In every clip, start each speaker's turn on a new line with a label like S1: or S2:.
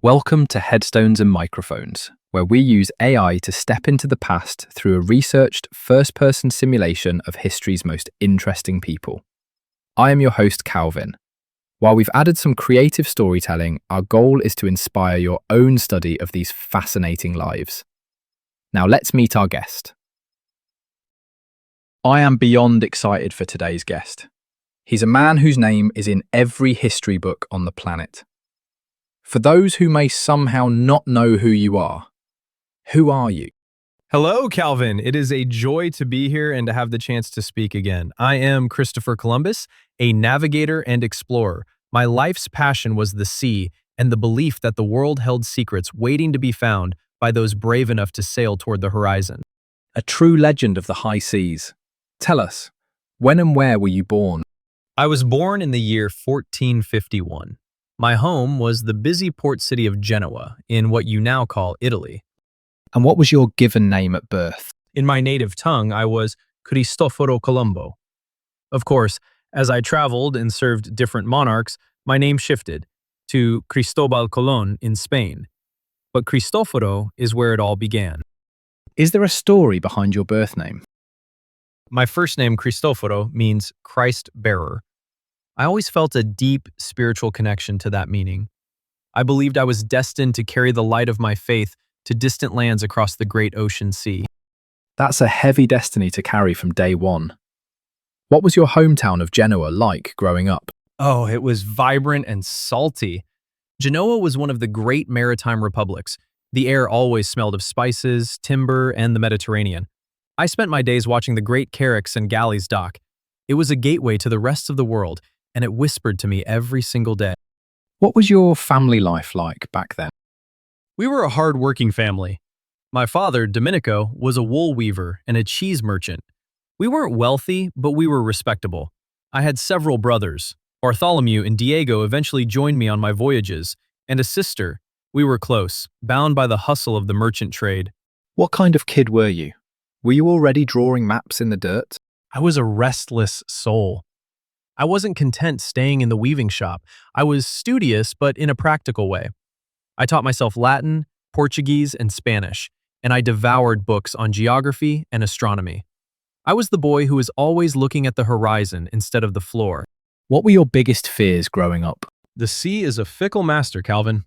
S1: Welcome to Headstones and Microphones, where we use AI to step into the past through a researched first-person simulation of history's most interesting people. I am your host, Calvin. While we've added some creative storytelling, our goal is to inspire your own study of these fascinating lives. Now let's meet our guest. I am beyond excited for today's guest. He's a man whose name is in every history book on the planet. For those who may somehow not know who you are you?
S2: Hello, Calvin. It is a joy to be here and to have the chance to speak again. I am Christopher Columbus, a navigator and explorer. My life's passion was the sea and the belief that the world held secrets waiting to be found by those brave enough to sail toward the horizon.
S1: A true legend of the high seas. Tell us, when and where were you born?
S2: I was born in the year 1451. My home was the busy port city of Genoa in what you now call Italy.
S1: And what was your given name at birth?
S2: In my native tongue, I was Cristoforo Colombo. Of course, as I traveled and served different monarchs, my name shifted to Cristobal Colon in Spain. But Cristoforo is where it all began.
S1: Is there a story behind your birth name?
S2: My first name, Cristoforo, means Christ bearer. I always felt a deep spiritual connection to that meaning. I believed I was destined to carry the light of my faith to distant lands across the great ocean sea.
S1: That's a heavy destiny to carry from day one. What was your hometown of Genoa like growing up?
S2: Oh, it was vibrant and salty. Genoa was one of the great maritime republics. The air always smelled of spices, timber, and the Mediterranean. I spent my days watching the great carracks and galleys dock. It was a gateway to the rest of the world, and it whispered to me every single day.
S1: What was your family life like back then?
S2: We were a hard-working family. My father, Domenico, was a wool weaver and a cheese merchant. We weren't wealthy, but we were respectable. I had several brothers. Bartholomew and Diego eventually joined me on my voyages, and a sister. We were close, bound by the hustle of the merchant trade.
S1: What kind of kid were you? Were you already drawing maps in the dirt?
S2: I was a restless soul. I wasn't content staying in the weaving shop. I was studious, but in a practical way. I taught myself Latin, Portuguese, and Spanish, and I devoured books on geography and astronomy. I was the boy who was always looking at the horizon instead of the floor.
S1: What were your biggest fears growing up?
S2: The sea is a fickle master, Calvin.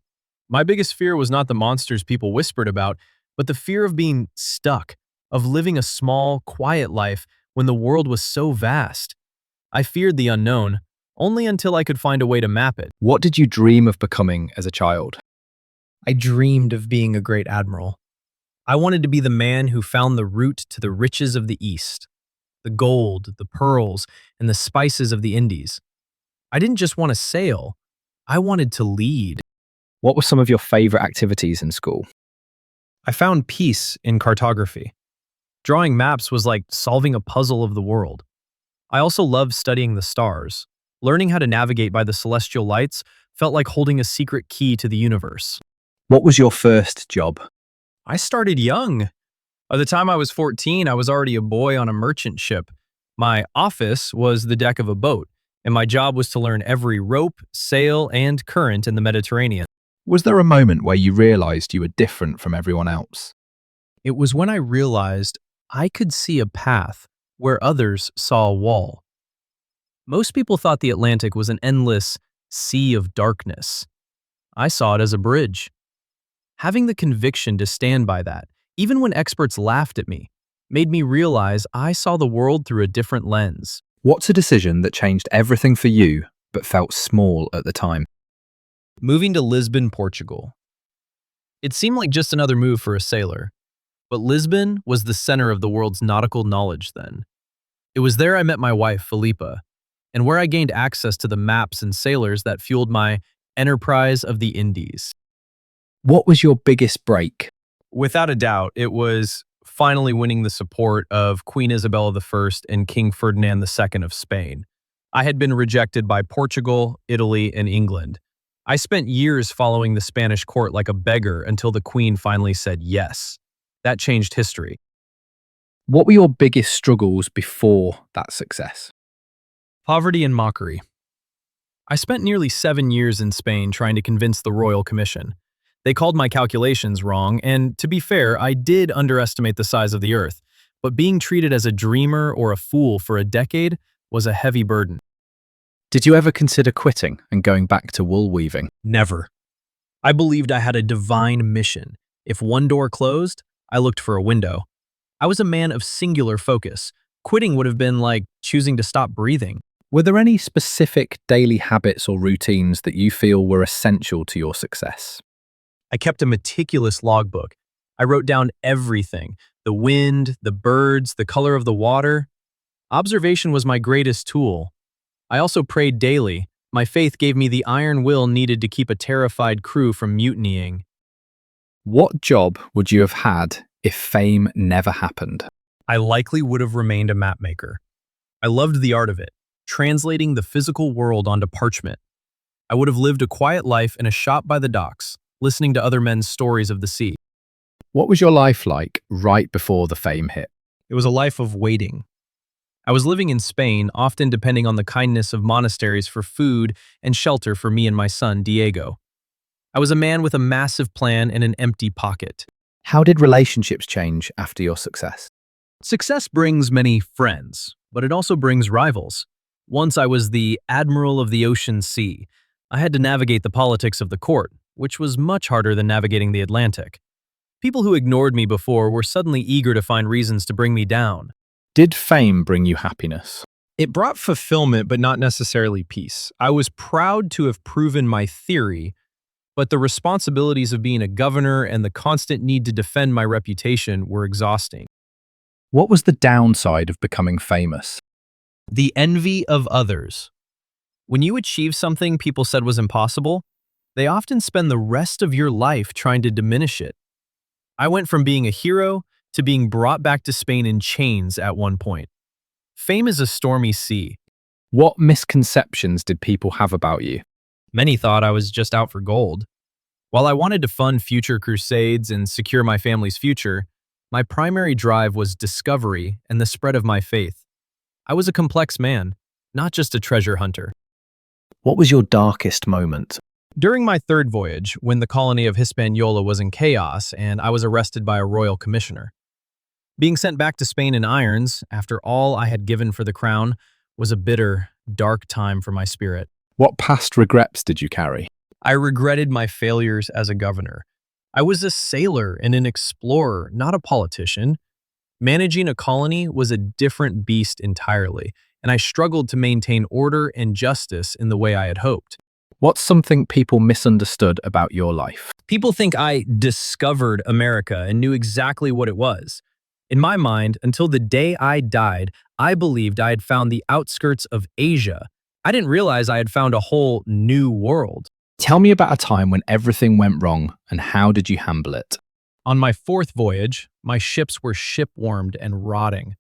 S2: My biggest fear was not the monsters people whispered about, but the fear of being stuck, of living a small, quiet life when the world was so vast. I feared the unknown, only until I could find a way to map it.
S1: What did you dream of becoming as a child?
S2: I dreamed of being a great admiral. I wanted to be the man who found the route to the riches of the East, the gold, the pearls, and the spices of the Indies. I didn't just want to sail, I wanted to lead.
S1: What were some of your favorite activities in school?
S2: I found peace in cartography. Drawing maps was like solving a puzzle of the world. I also loved studying the stars. Learning how to navigate by the celestial lights felt like holding a secret key to the universe.
S1: What was your first job?
S2: I started young. By the time I was 14, I was already a boy on a merchant ship. My office was the deck of a boat, and my job was to learn every rope, sail, and current in the Mediterranean.
S1: Was there a moment where you realized you were different from everyone else?
S2: It was when I realized I could see a path where others saw a wall. Most people thought the Atlantic was an endless sea of darkness. I saw it as a bridge. Having the conviction to stand by that, even when experts laughed at me, made me realize I saw the world through a different lens.
S1: What's a decision that changed everything for you, but felt small at the time?
S2: Moving to Lisbon, Portugal. It seemed like just another move for a sailor, but Lisbon was the center of the world's nautical knowledge then. It was there I met my wife, Felipa, and where I gained access to the maps and sailors that fueled my enterprise of the Indies.
S1: What was your biggest break?
S2: Without a doubt, it was finally winning the support of Queen Isabella I and King Ferdinand II of Spain. I had been rejected by Portugal, Italy, and England. I spent years following the Spanish court like a beggar until the Queen finally said yes. That changed history.
S1: What were your biggest struggles before that success?
S2: Poverty and mockery. I spent nearly 7 years in Spain trying to convince the Royal Commission. They called my calculations wrong, and to be fair, I did underestimate the size of the Earth, but being treated as a dreamer or a fool for a decade was a heavy burden.
S1: Did you ever consider quitting and going back to wool weaving?
S2: Never. I believed I had a divine mission. If one door closed, I looked for a window. I was a man of singular focus. Quitting would have been like choosing to stop breathing.
S1: Were there any specific daily habits or routines that you feel were essential to your success?
S2: I kept a meticulous logbook. I wrote down everything: the wind, the birds, the color of the water. Observation was my greatest tool. I also prayed daily. My faith gave me the iron will needed to keep a terrified crew from mutinying.
S1: What job would you have had if fame never happened?
S2: I likely would have remained a mapmaker. I loved the art of it, translating the physical world onto parchment. I would have lived a quiet life in a shop by the docks, listening to other men's stories of the sea.
S1: What was your life like right before the fame hit?
S2: It was a life of waiting. I was living in Spain, often depending on the kindness of monasteries for food and shelter for me and my son, Diego. I was a man with a massive plan and an empty pocket.
S1: How did relationships change after your success?
S2: Success brings many friends, but it also brings rivals. Once I was the admiral of the ocean sea. I had to navigate the politics of the court, which was much harder than navigating the Atlantic. People who ignored me before were suddenly eager to find reasons to bring me down.
S1: Did fame bring you happiness?
S2: It brought fulfillment, but not necessarily peace. I was proud to have proven my theory, but the responsibilities of being a governor and the constant need to defend my reputation were exhausting.
S1: What was the downside of becoming famous?
S2: The envy of others. When you achieve something people said was impossible, they often spend the rest of your life trying to diminish it. I went from being a hero to being brought back to Spain in chains at one point. Fame is a stormy sea.
S1: What misconceptions did people have about you?
S2: Many thought I was just out for gold. While I wanted to fund future crusades and secure my family's future, my primary drive was discovery and the spread of my faith. I was a complex man, not just a treasure hunter.
S1: What was your darkest moment?
S2: During my third voyage, when the colony of Hispaniola was in chaos and I was arrested by a royal commissioner. Being sent back to Spain in irons, after all I had given for the crown, was a bitter, dark time for my spirit.
S1: What past regrets did you carry?
S2: I regretted my failures as a governor. I was a sailor and an explorer, not a politician. Managing a colony was a different beast entirely, and I struggled to maintain order and justice in the way I had hoped.
S1: What's something people misunderstood about your life?
S2: People think I discovered America and knew exactly what it was. In my mind, until the day I died, I believed I had found the outskirts of Asia. I didn't realize I had found a whole new world.
S1: Tell me about a time when everything went wrong and how did you handle it?
S2: On my fourth voyage, my ships were shipwormed and rotting.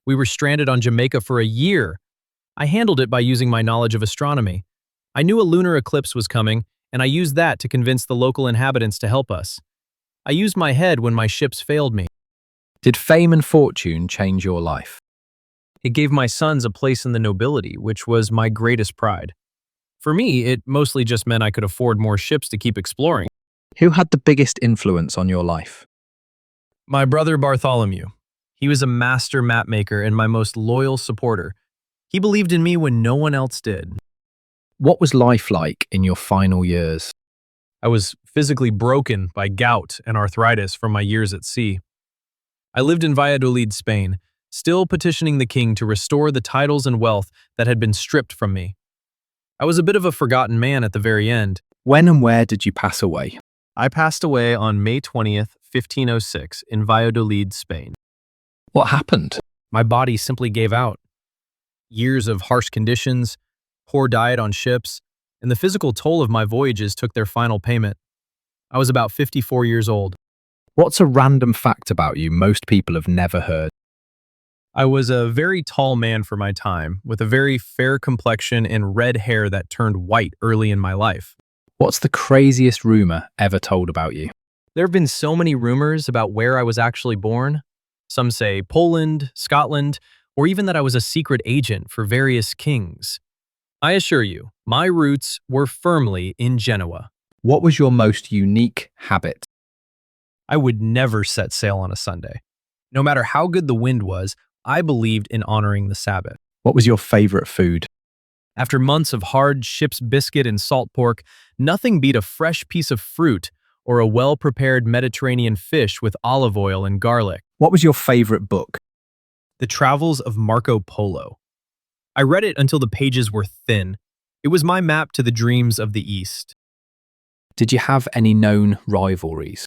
S2: We were stranded on Jamaica for a year. I handled it by using my knowledge of astronomy. I knew a lunar eclipse was coming, and I used that to convince the local inhabitants to help us. I used my head when my ships failed me.
S1: Did fame and fortune change your life?
S2: It gave my sons a place in the nobility, which was my greatest pride. For me, it mostly just meant I could afford more ships to keep exploring.
S1: Who had the biggest influence on your life?
S2: My brother Bartholomew. He was a master mapmaker and my most loyal supporter. He believed in me when no one else did.
S1: What was life like in your final years?
S2: I was physically broken by gout and arthritis from my years at sea. I lived in Valladolid, Spain, still petitioning the king to restore the titles and wealth that had been stripped from me. I was a bit of a forgotten man at the very end.
S1: When and where did you pass away?
S2: I passed away on May 20th, 1506, in Valladolid, Spain.
S1: What happened?
S2: My body simply gave out. Years of harsh conditions, poor diet on ships, and the physical toll of my voyages took their final payment. I was about 54 years old.
S1: What's a random fact about you most people have never heard?
S2: I was a very tall man for my time, with a very fair complexion and red hair that turned white early in my life.
S1: What's the craziest rumor ever told about you?
S2: There have been so many rumors about where I was actually born. Some say Poland, Scotland, or even that I was a secret agent for various kings. I assure you, my roots were firmly in Genoa.
S1: What was your most unique habit?
S2: I would never set sail on a Sunday. No matter how good the wind was, I believed in honoring the Sabbath.
S1: What was your favorite food?
S2: After months of hard ship's biscuit and salt pork, nothing beat a fresh piece of fruit or a well-prepared Mediterranean fish with olive oil and garlic.
S1: What was your favorite book?
S2: The Travels of Marco Polo. I read it until the pages were thin. It was my map to the dreams of the East.
S1: Did you have any known rivalries?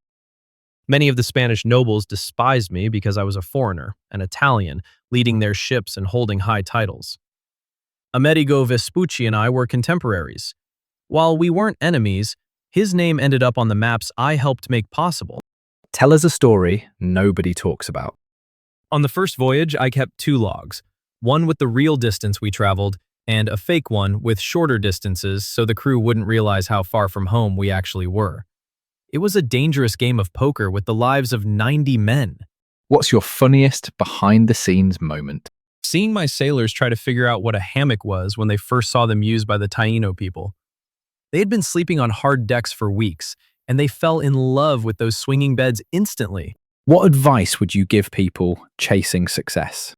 S2: Many of the Spanish nobles despised me because I was a foreigner, an Italian, leading their ships and holding high titles. Amerigo Vespucci and I were contemporaries. While we weren't enemies, his name ended up on the maps I helped make possible.
S1: Tell us a story nobody talks about.
S2: On the first voyage, I kept 2 logs, one with the real distance we traveled and a fake one with shorter distances so the crew wouldn't realize how far from home we actually were. It was a dangerous game of poker with the lives of 90 men.
S1: What's your funniest behind-the-scenes moment?
S2: Seeing my sailors try to figure out what a hammock was when they first saw them used by the Taino people. They had been sleeping on hard decks for weeks, and they fell in love with those swinging beds instantly.
S1: What advice would you give people chasing success?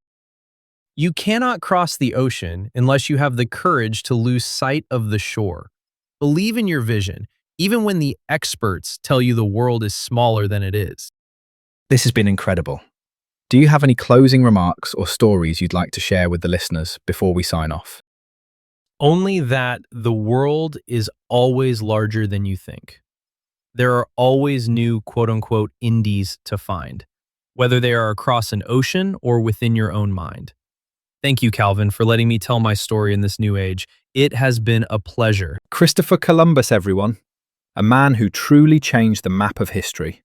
S2: You cannot cross the ocean unless you have the courage to lose sight of the shore. Believe in your vision, even when the experts tell you the world is smaller than it is.
S1: This has been incredible. Do you have any closing remarks or stories you'd like to share with the listeners before we sign off?
S2: Only that the world is always larger than you think. There are always new quote-unquote indies to find, whether they are across an ocean or within your own mind. Thank you, Calvin, for letting me tell my story in this new age. It has been a pleasure.
S1: Christopher Columbus, everyone. A man who truly changed the map of history.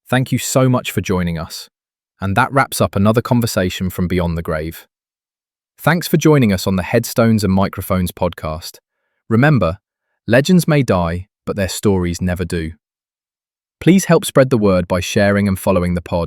S1: Thank you so much for joining us. And that wraps up another conversation from Beyond the Grave. Thanks for joining us on the Headstones and Microphones podcast. Remember, legends may die, but their stories never do. Please help spread the word by sharing and following the pod.